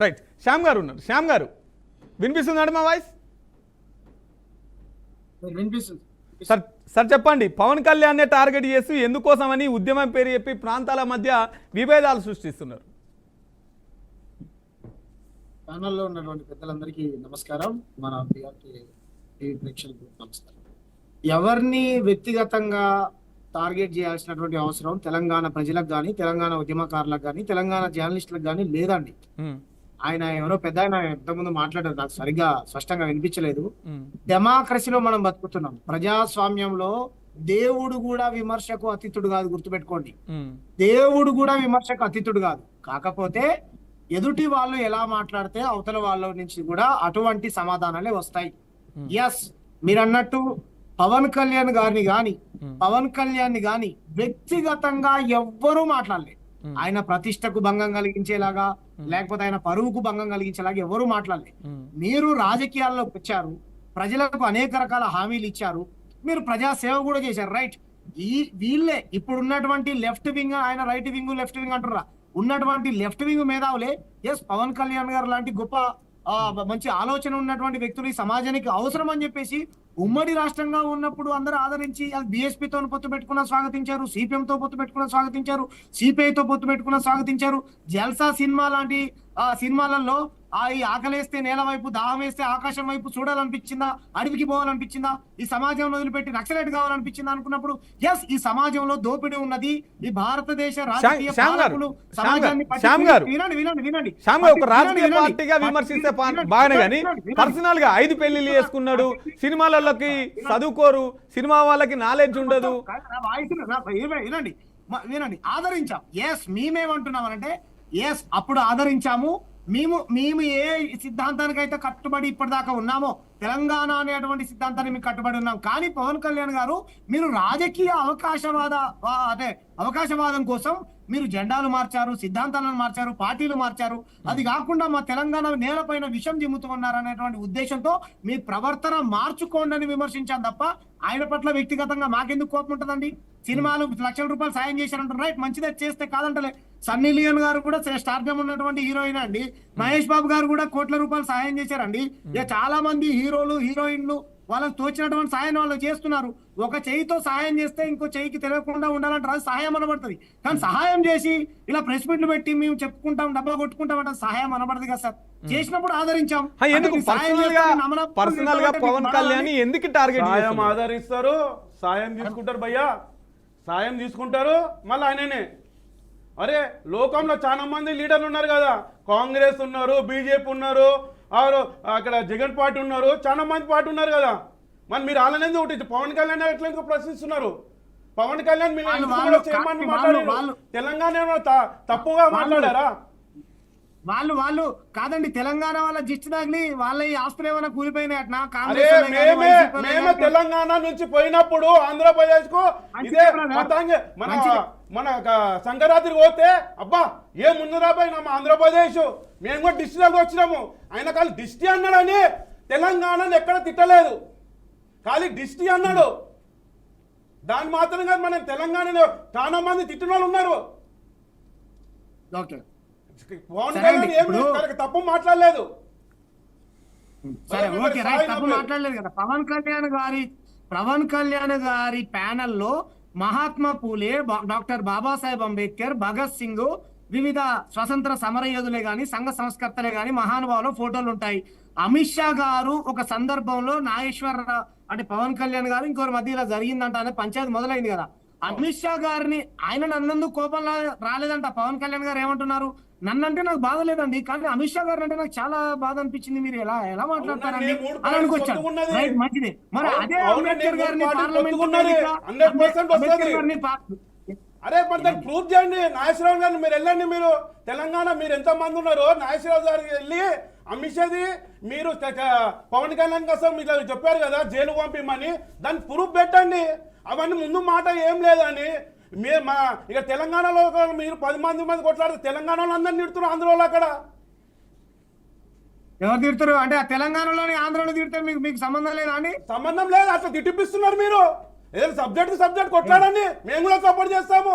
Right Shyam గారు ఉన్నారు. శ్యామ్ గారు వినిపిస్తుందండి మా వాయిస్? సార్ సార్ చెప్పండి, పవన్ కళ్యాణ్ టార్గెట్ చేసి ఎందుకోసమని ఉద్యమం పేరు చెప్పి ప్రాంతాల మధ్య విభేదాలు సృష్టిస్తున్నారు? ఛానల్లో ఉన్నటువంటి పెద్దలందరికీ నమస్కారం. మన టీవీ ప్రేక్షకులకు నమస్కారం. ఎవరిని వ్యక్తిగతంగా టార్గెట్ చేయాల్సినటువంటి అవసరం తెలంగాణ ప్రజలకు కానీ, తెలంగాణ ఉద్యమకారులకు కానీ, తెలంగాణ జర్నలిస్టులకు కానీ లేదండి. ఆయన ఎవరో పెద్ద ఆయన ఇంతకుముందు మాట్లాడారు, నాకు సరిగ్గా స్పష్టంగా వినిపించలేదు. డెమోక్రసీలో మనం బతుకుతున్నాం, ప్రజాస్వామ్యంలో దేవుడు కూడా విమర్శకు అతీతుడు కాదు, గుర్తుపెట్టుకోండి. దేవుడు కూడా విమర్శకు అతీతుడు కాదు. కాకపోతే ఎదుటి వాళ్ళు ఎలా మాట్లాడితే అవతల వాళ్ళ నుంచి కూడా అటువంటి సమాధానాలే వస్తాయి. ఎస్, మీరు అన్నట్టు పవన్ కళ్యాణ్ గారిని గాని వ్యక్తిగతంగా ఎవ్వరూ మాట్లాడలేదు. ఆయన ప్రతిష్టకు భంగం కలిగించేలాగా, లేకపోతే ఆయన పరువుకు భంగం కలిగించేలాగా ఎవరు మాట్లాడలేదు. మీరు రాజకీయాల్లోకి వచ్చారు, ప్రజలకు అనేక రకాల హామీలు ఇచ్చారు, మీరు ప్రజాసేవ కూడా చేశారు, రైట్. వీళ్ళే ఇప్పుడు ఉన్నటువంటి లెఫ్ట్ వింగ్, ఆయన రైట్ వింగ్ లెఫ్ట్ వింగ్ అంటుర్రా, ఉన్నటువంటి లెఫ్ట్ వింగ్ మేధావులే ఎస్ పవన్ కళ్యాణ్ గారు లాంటి గొప్ప మంచి ఆలోచన ఉన్నటువంటి వ్యక్తులు ఈ సమాజానికి అవసరం అని చెప్పేసి ఉమ్మడి రాష్ట్రంగా ఉన్నప్పుడు అందరూ ఆదరించి, అది బీఎస్పీతో పొత్తు పెట్టుకున్న స్వాగతించారు, సిపిఎంతో పొత్తు పెట్టుకున్న స్వాగతించారు, సిపిఐతో పొత్తు పెట్టుకున్న స్వాగతించారు. జల్సా సినిమా లాంటి సినిమాలలో ఈ ఆకలేస్తే నేల వైపు, దాహం వేస్తే ఆకాశం వైపు చూడాలనిపించిందా, అడవికి పోవాలనిపించిందా, ఈ సమాజంలో వదిలిపెట్టి నక్సలైట్ కావాలనిపించిందా అనుకున్నప్పుడు ఎస్ ఈ సమాజంలో దోపిడీ ఉన్నది. ఈ భారతదేశ రాజకీయ పాలకులు సమాజాన్ని వినండి ఒక రాజకీయ పార్టీగా విమర్శిస్తే బాగానే, కానీ పర్సనల్ గా 5 పెళ్లిళ్ళు చేసుకున్నాడు, సినిమాలలోకి చదువుకోరు, సినిమా వాళ్ళకి నాలెడ్జ్ ఉండదు. వినండి, ఆదరించాం. ఎస్, మేమేమంటున్నామనంటే ఎస్ అప్పుడు ఆదరించాము. మేము ఏ సిద్ధాంతానికి అయితే కట్టుబడి ఇప్పటిదాకా ఉన్నామో, తెలంగాణ అనేటువంటి సిద్ధాంతాన్ని మేము కట్టుబడి ఉన్నాం. కానీ పవన్ కళ్యాణ్ గారు, మీరు రాజకీయ అవకాశవాదం కోసం మీరు జెండాలు మార్చారు, సిద్ధాంతాలను మార్చారు, పార్టీలు మార్చారు. అది కాకుండా మా తెలంగాణ నేలపైన విషం జిమ్ముతున్నారు అనేటువంటి ఉద్దేశంతో మీ ప్రవర్తన మార్చుకోండి అని విమర్శించాను తప్ప ఆయన పట్ల వ్యక్తిగతంగా మాకెందుకు కోపం ఉంటుందండి? సినిమాలు లక్షల రూపాయలు సాయం చేశారంటారు, రైట్, మంచిదే, చేస్తే కాదంటలే. సన్నీ లియోన్ గారు కూడా స్టార్డమ్ ఉన్నటువంటి హీరోయిన్ అండి. మహేష్ బాబు గారు కూడా కోట్ల రూపాయలు సాయం చేశారండి. ఇక చాలా మంది హీరోలు, హీరోయిన్లు వాళ్ళకి తోచినటువంటి సాయం వాళ్ళు చేస్తున్నారు. ఒక చెయ్యితో సహాయం చేస్తే ఇంకో చెయ్యికి తెలియకుండా ఉండాలంటారు, అది సహాయం అనబడుతుంది. కానీ సహాయం చేసి ఇలా ప్రెస్ మీట్లు పెట్టి మేము చెప్పుకుంటాం, డబ్బా కొట్టుకుంటాం అంటే సహాయం అనబడదు కదా సార్. చేసినప్పుడు ఆదరించాం. పర్సనల్ గా పవన్ కళ్యాణ్ ఎందుకు టార్గెట్ ఆదరిస్తారు? సాయం తీసుకుంటారు భయ్యా, సాయం తీసుకుంటారు మళ్ళీ ఆయననే. అరే లోకంలో చాలా మంది లీడర్లు ఉన్నారు కదా, కాంగ్రెస్ ఉన్నారు, బీజేపీ ఉన్నారు, అక్కడ జగన్ పార్టీ ఉన్నారు, చాలా మంది పార్టీ ఉన్నారు కదా. మరి మీరు అలానే ఒకటి పవన్ కళ్యాణ్ ఎట్లా ప్రశ్నిస్తున్నారు? పవన్ కళ్యాణ్ మాట్లాడారు, తెలంగాణ తప్పుగా మాట్లాడారా? వాళ్ళు కాదండి, తెలంగాణ వాళ్ళ దిష్టి తగిలి వాళ్ళ ఈ ఆస్తులు ఏమైనా కూలిపోయినాయట్నా? మేమే తెలంగాణ నుంచి పోయినప్పుడు ఆంధ్రప్రదేశ్ కు ఇదే మన సంక్రాంతికి పోతే అబ్బా ఏ ముందు రాబోయి మా ఆంధ్రప్రదేశ్, మేము కూడా డిస్టి దగ్గర వచ్చినాము. ఆయన ఖాళీ డిస్టి అన్నాడని తెలంగాణను ఎక్కడ తిట్టలేదు, ఖాళీ డిస్టి అన్నాడు. దాని మాత్రం కాదు, మన తెలంగాణలో చాలా మంది తిట్టిన వాళ్ళు ఉన్నారు. పవన్ కళ్యాణ్ ఏమి తప్పు మాట్లాడలేదు. మాట్లాడలేదు కదా. పవన్ కళ్యాణ్ గారి ప్యానెల్లో మహాత్మా పూలే, డాక్టర్ బాబాసాహెబ్ అంబేద్కర్, భగత్ సింగ్, వివిధ స్వతంత్ర సమరయోధులే గాని, సంఘ సంస్కర్తలే గాని, మహానుభావులు ఫోటోలు ఉంటాయి. అమిత్ షా గారు ఒక సందర్భంలో నాగేశ్వర అంటే పవన్ కళ్యాణ్ గారు ఇంకొకరి మధ్య ఇలా జరిగిందంట అనే పంచాయతీ మొదలైంది కదా. అమిత్ షా గారిని ఆయన నన్నందుకు కోపం రాలేదంట. పవన్ కళ్యాణ్ గారు ఏమంటున్నారు, నన్నంటే నాకు బాధ లేదండి, కానీ అమిత్ షా గారు అంటే నాకు చాలా బాధ అనిపించింది, మీరు ఎలా మాట్లాడతారండి అని అనుకొచ్చాను. మంచిది. మరి అదే అంబేద్కర్ గారిని అరే మరి ప్రూఫ్ చేయండి. నాగేశ్వరరావు గారిని మీరు వెళ్ళండి, మీరు తెలంగాణ మీరు ఎంత మంది ఉన్నారు, నాగేశ్వరరావు గారికి వెళ్ళి అమిత్ షాది మీరు పవన్ కళ్యాణ్ కోసం మీరు చెప్పారు కదా జైలు పంపిమని, దాన్ని ప్రూఫ్ పెట్టండి. అవన్నీ ముందు మాట ఏం లేదని మీరు ఇక తెలంగాణలో మీరు 10 మంది కొట్లాడితే తెలంగాణలో అందరిని తిడుతున్నారు, ఆంధ్రలో అక్కడ ఎవరు తిడతారు అంటే ఆ తెలంగాణలోని ఆంధ్రలో తిడతారు, మీకు సంబంధం లేదా అని? సంబంధం లేదు, అట్లా తిట్టిపిస్తున్నారు మీరు. ఏదైనా సబ్జెక్ట్ కొట్లాడండి, మేము కూడా సపోర్ట్ చేస్తాము.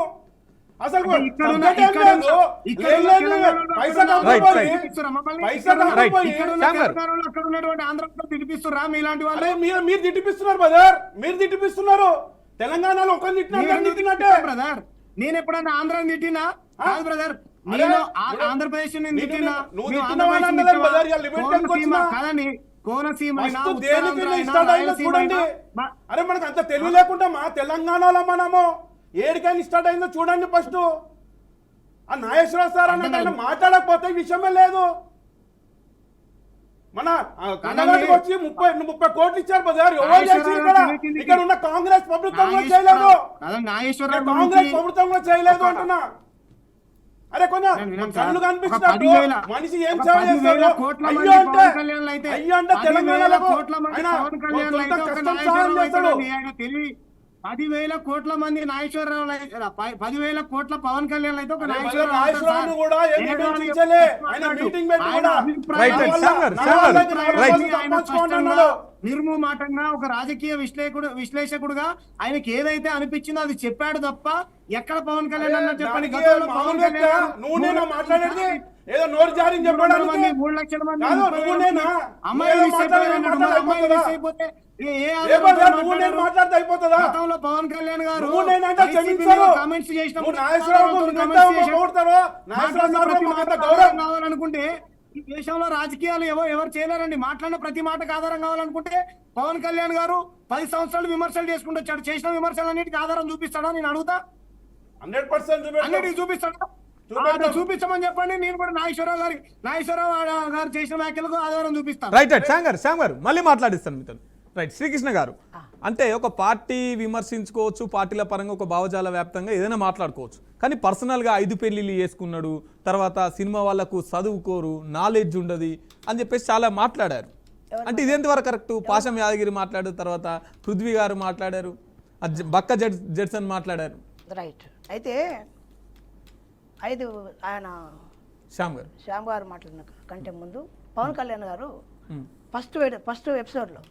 అసలు అంటే ఇక్కడ ఉన్న- subject ఏం ఇక్కడ లేదు. ఉన్న- ఇక్కడ ఉన్న లేదు, లేదు. తెలంగాణలో పైసా అక్కడ ఉన్న Right, కాకపోయి, right. తినిపిస్తుర్రా మమ్మల్ని? పైసా Right. కాకపోయి, ఇక్కడ ఉన్న శాంగర్. తెలంగాణలో అక్కడ ఉన్నటువంటి ఆంధ్రప్రదేశ్ తినిపిస్తుర్రా మీలాంటి వాళ్ళు? అరే మీరు తిట్టిపిస్తున్నారు బ్రదర్, మీరు తిట్టిపిస్తున్నారు. తెలంగాణలో ఒకరిని తిట్టినా అందరిని తిట్టినట్టే. బ్రదర్ నేను ఎప్పుడన్నా ఆంధ్రాని తిట్టినా కాదు బ్రదర్, అరే, నేను నువ్వు- ఆంధ్రప్రదేశ్ నువ్వు తిట్టినా తిట్టిన వాళ్ళని అందరం బ్రదర్, ఇక limit ఎందుకు వచ్చినా? కాదండి కోనసీమ అయినా, ఫస్ట్ ఉత్తరాంధ్ర దేనికి అయినా, స్టార్ట్ అయిందో రాయలసీమ చూడండి. అయినా, అరే మనకు అంత తెలివి లేకుండా మా తెలంగాణలో మనము ఏడికైనా స్టార్ట్ అయిందో చూడండి ఫస్ట్. ఆ నాగేశ్వరరావు సార్ అన్నట్టు ఆయన మాట్లాడకపోతే ఈ విషయమే లేదు. మన కన్నడకి వచ్చి 30 కోట్లు ఇచ్చారు బ్రదర్. ఎవరు చేసి ఇక్కడ ఉన్న కాంగ్రెస్ ప్రభుత్వంలో చేయలేదు, నాగేశ్వరరావు కాంగ్రెస్ ప్రభుత్వంలో చేయలేదు అంటున్నా. అరే కొంచెం కళ్ళు కనిపించినట్టు మనిషి ఏం సేవ చేస్తాడు? అయ్యో అంటే తెలంగాణలో ఆయన కొంత కష్టం సహాయం చేస్తాడు. 10,000 కోట్ల మంది నాగేశ్వరరావు 10,000 కోట్ల పవన్ కళ్యాణ్ అయితే ఒక నాగేశ్వరరావు కూడా ఏం విమర్శించలే. ఆయన మీటింగ్ పెట్టి కూడా Right, right. శాంగర్. నిర్మూమాటంగా ఒక రాజకీయ విశ్లేషకుడుగా ఆయనకి ఏదైతే అనిపించిందో అది చెప్పాడు తప్ప ఎక్కడ పవన్ కళ్యాణ్ అన్న చెప్పండి. గతంలో పవన్ కళ్యాణ్ నువ్వు నేను మాట్లాడేది ఏదో నోరు జారి చెప్పడానికి 3 లక్షల మంది కాదు, నువ్వు నేనా? అమ్మాయిలు మిస్ అయిపోయారు అన్నాడు. మరి అమ్మాయిలు మిస్ అయిపోతే ఏ ఆధారంతో నువ్వు నేను మాట్లాడారు? మాట్లాడితే అయిపోతుందా? గతంలో పవన్ కళ్యాణ్ గారు నువ్వు నేనంటే క్షమించరు. కామెంట్స్ చేసినప్పుడు నువ్వు నాగేశ్వరరావు పొగుడుతారో, నాగేశ్వరరావు సార్ ప్రతి మాకు మాట అంత గౌరవం. ఆధారం కావాలనుకుంటే ఈ దేశంలో రాజకీయాలు ఎవరు చేయలేరండి. మాట్లాడిన ప్రతి మాటకు ఆధారం కావాలనుకుంటే పవన్ కళ్యాణ్ గారు 10 సంవత్సరాలు విమర్శలు చేసుకుంటూ వచ్చాడు. చేసిన విమర్శలన్నిటికీ ఆధారం చూపిస్తాడా? నేను అడుగుతా. 100% అన్నిటికీ చూపిస్తాడా? చూపించమని చెప్పండి. నేను కూడా నాగేశ్వరరావు గారు చేసిన వ్యాఖ్యలకు ఆధారం చూపిస్తాను. రైట్ రైట్ శాంగర్ మళ్ళీ మాట్లాడిస్తాను మీతో. రైట్ శ్రీకృష్ణ గారు, అంటే ఒక పార్టీ విమర్శించుకోవచ్చు, పార్టీల పరంగా ఒక భావజాల వ్యాప్తంగా ఏదైనా మాట్లాడుకోవచ్చు, కానీ పర్సనల్గా 5 పెళ్ళిళ్ళు చేసుకున్నాడు, తర్వాత సినిమా వాళ్ళకు చదువుకోరు, నాలెడ్జ్ ఉండదు అని చెప్పేసి చాలా మాట్లాడారు. అంటే ఇదేంతవరకు కరెక్ట్? పాశం యాదగిరి మాట్లాడారు, తర్వాత పృథ్వీ గారు మాట్లాడారు, బక్క జడ్సన్ మాట్లాడారు. రైట్. అయితే ఆయన శ్యామ్ గారు మాట్లాడిన కంటే ముందు పవన్ కళ్యాణ్ గారు ఫస్ట్ ఎపిసోడ్లో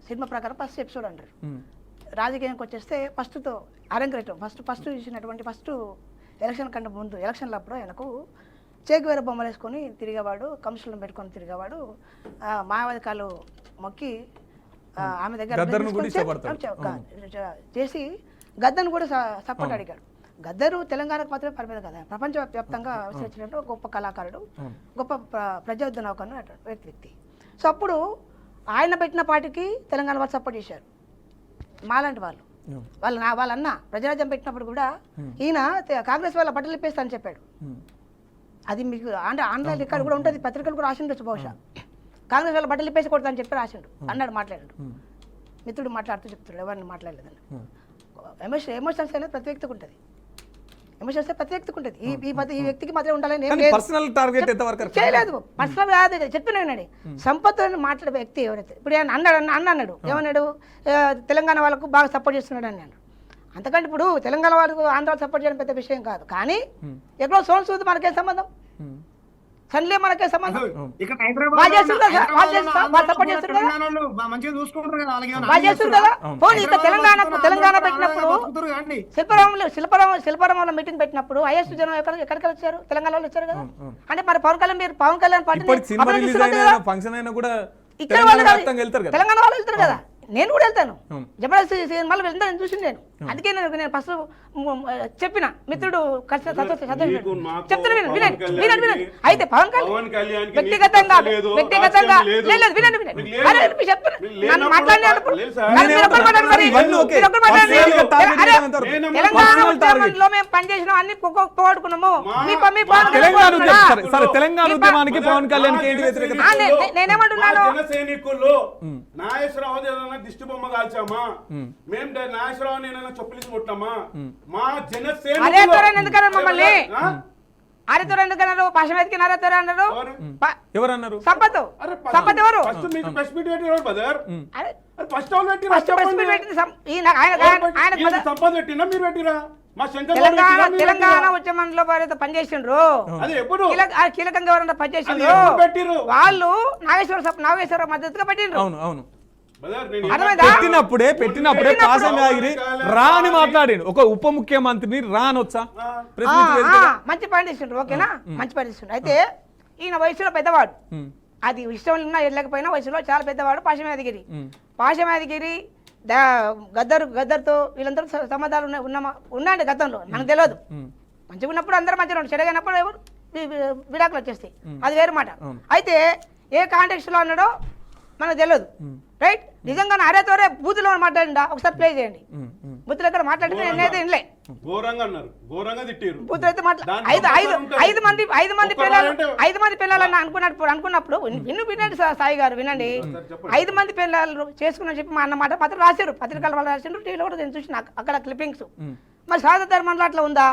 సినిమా ప్రకారం ఫస్ట్ ఎపిసోడ్ అంటారు. రాజకీయానికి వచ్చేస్తే ఫస్ట్తో అరంగేటం ఫస్ట్ చూసినటువంటి ఎలక్షన్ కంటే ముందు ఎలక్షన్లప్పుడు ఆయనకు చేకువేర బొమ్మలు వేసుకొని తిరిగేవాడు, కమిషన్లు పెట్టుకొని తిరిగేవాడు, మాయావతి కాలు మొక్కి ఆమె దగ్గర చేసి గద్దను కూడా సపోర్ట్ అడిగాడు. గద్దరు తెలంగాణకు మాత్రమే పరిమితం కదా, ప్రపంచవ్యాప్తంగా విస్తరించినట్టు గొప్ప కళాకారుడు, గొప్ప ప్రజోద్యమం వ్యక్తి. సో అప్పుడు ఆయన పెట్టిన పార్టీకి తెలంగాణ వాళ్ళు సపోర్ట్ చేశారు. మాలాంటి వాళ్ళన్న ప్రజారాజ్యం పెట్టినప్పుడు కూడా ఈయన కాంగ్రెస్ వాళ్ళ బట్టలు ఇప్పేస్తా అని చెప్పాడు. అది మీకు అంటే ఆన్లైన్ రికార్డు కూడా ఉంటుంది, పత్రికలు కూడా రాసిండొచ్చు బహుశా. కాంగ్రెస్ వాళ్ళ బట్టలు ఇప్పేసి కొడతా అని చెప్పి రాసిండు అన్నాడు, మాట్లాడాడు. మిత్రుడు మాట్లాడుతూ చెప్తాడు, ఎవరిని మాట్లాడలేదని. ఎమోషన్స్ అనేది ప్రతి వ్యక్తికి ఉంటుంది, ఎమోషన్స్ ప్రతి వ్యక్తికి ఉంటుంది. ఈ వ్యక్తికి మాత్రం ఉండాలని పర్సనల్ టార్గెట్ ఎంతవరకు చేయలేదు. పర్సనల్ కాదు, చెప్పినాడు. సంపత్తులను మాట్లాడే వ్యక్తి ఎవరైతే ఇప్పుడు అన్నాడు ఏమన్నాడు, తెలంగాణ వాళ్ళకు బాగా సపోర్ట్ చేస్తున్నాడు అన్నాడు. అంతకంటే ఇప్పుడు తెలంగాణ వాళ్ళకు ఆంధ్ర సపోర్ట్ చేయడం పెద్ద విషయం కాదు, కానీ ఎక్కడో సోన్ సూద్ మనకే సంబంధం, సన్లే మనకే సంబంధం. తెలంగాణ పెట్టినప్పుడు శిల్పారామంలో మీటింగ్ పెట్టినప్పుడు ఐఎస్ జనం ఎక్కడికి వచ్చారు? తెలంగాణ వాళ్ళు వచ్చారు కదా. అంటే మరి పవన్ కళ్యాణ్ పార్టీ తెలంగాణ వాళ్ళు వెళ్తారు కదా, నేను కూడా వెళ్తాను. జబర్దస్త్ సినిమాలు వెళ్తాను చూసింది నేను. అందుకే నేను ఫస్ట్ చెప్పిన మిత్రుడు చెప్తాను వినండి. అయితే పవన్ కళ్యాణ్ వ్యక్తిగతంగా తెలంగాణలో మేము పనిచేసిన అన్ని పోగొట్టుకున్నాము. తెలంగాణ ఉద్యమానికి పవన్ కళ్యాణ్ నేనేమంటున్నాను, దిష్టి బొమ్మ కాల్చామా, మేము నాగేశ్వరరావు నేనైనా చొప్పులు కొట్టామా? మా జనసేన మమ్మల్ని ఆరితోర ఎందుకన్నారు? పాశమేతికి నారతోర అన్నారు. ఎవరన్నారు? సంపత్ ఎవరు? తెలంగాణ ఉద్యమంలో పనిచేసిండ్రు, కీలకంగా ఎవరన్నా పనిచేసిండ్రు వాళ్ళు నాగేశ్వర మద్దతుగా పెట్టిండ్రు. బ్రదర్, నేను అర్థమైందా? పెట్టినప్పుడే కాసం యాదగిరి రా అని మాట్లాడాడు. ఒక ఉప ముఖ్యమంత్రిని రా అనొచ్చా? ప్రెస్ మీట్ వేదికగా? మంచి పాయింట్ ఇస్తుండ్రు, ఓకేనా? మంచి పాయింట్ ఇస్తుండ్రు. అయితే ఈయన వయసులో పెద్దవాడు, అది ఇష్టం ఉన్నా వెళ్ళకపోయినా వయసులో చాలా పెద్దవాడు. పాశమయాదగిరి గద్దర్తో వీళ్ళందరూ సంబంధాలు ఉన్నాయండి గతంలో, నాకు తెలియదు. మంచిగా ఉన్నప్పుడు అందరూ మంచిగా ఉండు, చెడగైనప్పుడు ఎవరు విడాకులు వచ్చేస్తాయి, అది వేరే మాట. అయితే ఏ కాంటెక్స్ట్ లో అన్నాడో మనకు తెలియదు, రైట్? నిజంగా అరే తోరే బూతులో మాట్లాడిండా? ఒకసారి ప్లే చేయండి. బూతులు ఎక్కడ మాట్లాడితే నేనైతే వినలే. ఘోరంగా అన్నారు, ఘోరంగా తిట్టారు. బూతులు అయితే ఐదు మంది పిల్లలని అనుకున్నప్పుడు వినండి సాయి గారు, వినండి. 5 మంది పిల్లలు చేసుకుని చెప్పి మా అన్నమాట మాత్రం రాశారు, పత్రికల వాళ్ళు రాసిండ్రు, టీవీలో కూడా నేను చూసిన అక్కడ క్లిప్పింగ్స్. మరి సాదా ధర్మంలో అట్లా ఉందా?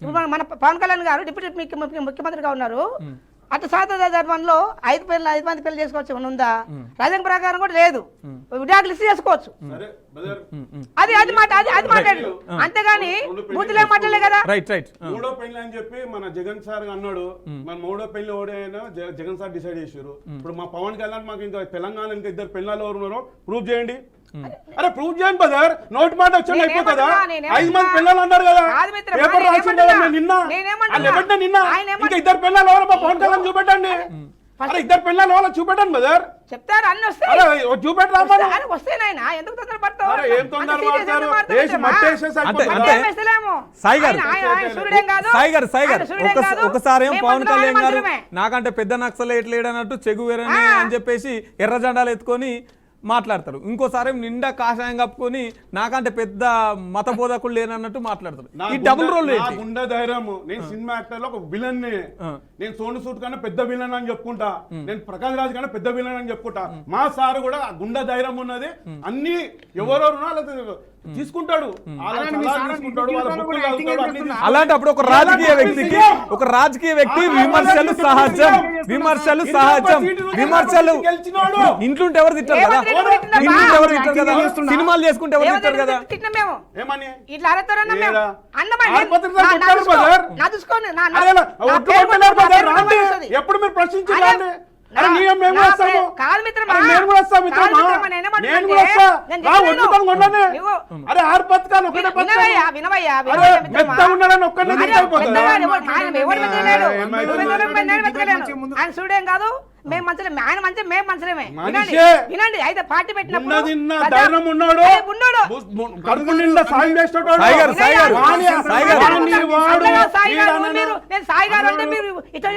ఇప్పుడు మన పవన్ కళ్యాణ్ గారు డిప్యూటీ ముఖ్యమంత్రిగా ఉన్నారు, అటు సాదా ధర్మంలో 5 మంది పెళ్లి చేసుకోవచ్చు ఉందా? రాజ్యాంగ ప్రకారం కూడా లేదు, విడాకులు చేసుకోవచ్చు. అది మాట్లాడు, అంతేగాని బూతులే మాట్లాడలే కదా. మూడో పెళ్లి అని చెప్పి మన జగన్ సార్ అన్నాడు. మన మూడో పెళ్లి ఓడైనా జగన్ సార్ డిసైడ్ చేశారు. ఇప్పుడు మా పవన్ కళ్యాణ్ మాకు ఇంకా తెలంగాణ ఇంకా 2 పెళ్ళాలు ఎవరు ఉన్నారో ప్రూవ్ చేయండి. అరే ప్రూవ్ చేయండి బ్రదర్, నోటి మాట వచ్చి అయిపోతుందా? 5 మంది పిల్లలు అన్నారు కదా, పేపర్ రాసింది కదా నిన్న, ఇంకా 2 పిల్లలు ఎవరో మా పవన్ కళ్యాణ్ చూపెట్టండి. అరే 2 పిల్లలు ఎవరో చూపెట్టండి బ్రదర్. చెప్తారు అన్ని వస్తాయి, చూపెట్టరా వస్తేనైనా ఎందుకు తొందరపడతావు? ఏం తొందర ఒకసారి ఏం పవన్ కళ్యాణ్ గారు నాకంటే పెద్ద నక్సలైట్ లేడన్నట్టు చెగువేరని అని చెప్పేసి ఎర్ర జెండాలు ఎత్తుకొని మాట్లాడతారు. ఇంకోసారి నిండా కాషాయం కప్పుకొని నాకంటే పెద్ద మత బోధకులు లేనన్నట్టు మాట్లాడతారు. ఈ డబుల్ రోల్ గుండె ధైర్యము. నేను సినిమా యాక్టర్ లో ఒక విలన్ ని, నేను సోను సూట్ కన్నా పెద్ద విలన్ అని చెప్పుకుంటా, నేను ప్రకాష్ రాజ్ కన్నా పెద్ద విలన్ అని చెప్పుకుంటా. మా సార్ కూడా గుండె ధైర్యం ఉన్నది, అన్ని ఎవరెవరు తీసుకుంటాడు. అలాంటప్పుడు ఒక రాజకీయ వ్యక్తి విమర్శలు సహజం. ఇంట్లో ఎవరు తిట్టారు కదా, సినిమాలు చేసుకుంటే ఎవరు తిట్టారు కదా. ఎప్పుడు మీరు ప్రశ్నించారు? చూడేం కాదు, మేము మంచిలే, ఆయన మంచి మేము మంచిలేమే. వినండి, అయితే పార్టీ పెట్టినప్పుడు సాయి గారు అంటే మీరు ఇట్లా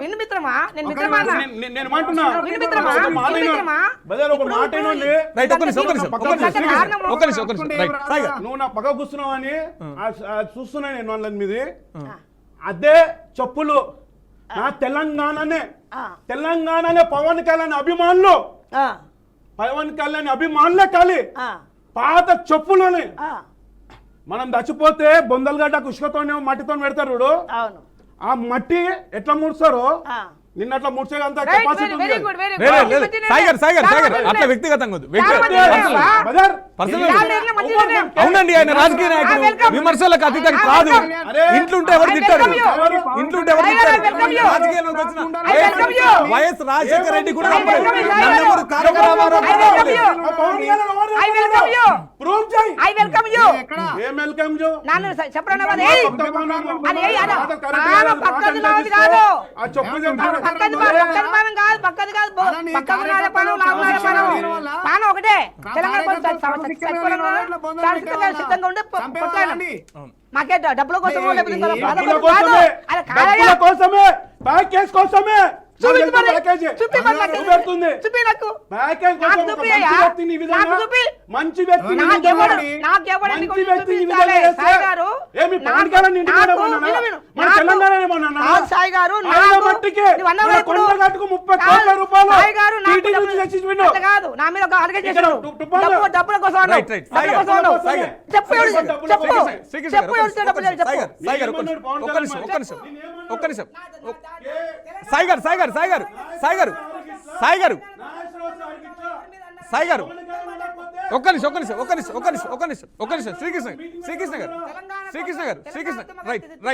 విను మిత్రమా, నేను మిత్రమా నువ్వు నా పక్క కూర్చున్నావు అని చూస్తున్నా నేను వాళ్ళ మీది. అదే చెప్పులు నా తెలంగాణనే పవన్ కళ్యాణ్ అభిమానులే కాలి పాత చెప్పులని. మనం చచ్చిపోతే బొందలగడ్డకు ఉష్కతోనే మట్టితో పెడతారు, ఆ మట్టి ఎట్లా ముడుస్తారో నిన్నట్లా ముడిచేంత కెపాసిటీ ఉంది. అట్లా వ్యక్తిగతంగా అవునండి, ఆయన రాజకీయ నాయకుడు, విమర్శలకు అతీతం కాదు. ఇంట్లుంటే ఎవరు తిట్టారు? రాజకీయాల్లోకి వచ్చిన వైఎస్ రాజశేఖర రెడ్డి కూడా ఒకటే మాకే డబ్బుల కోసమో కోసమే ప్యాకేజ్ కోసమే మంచి వ్యక్తి సాయి గారు కాదు నా మీద ఒక అడిగే చేశారు డబ్బుల కోసం శ్రీకృష్ణ గారు రైట్.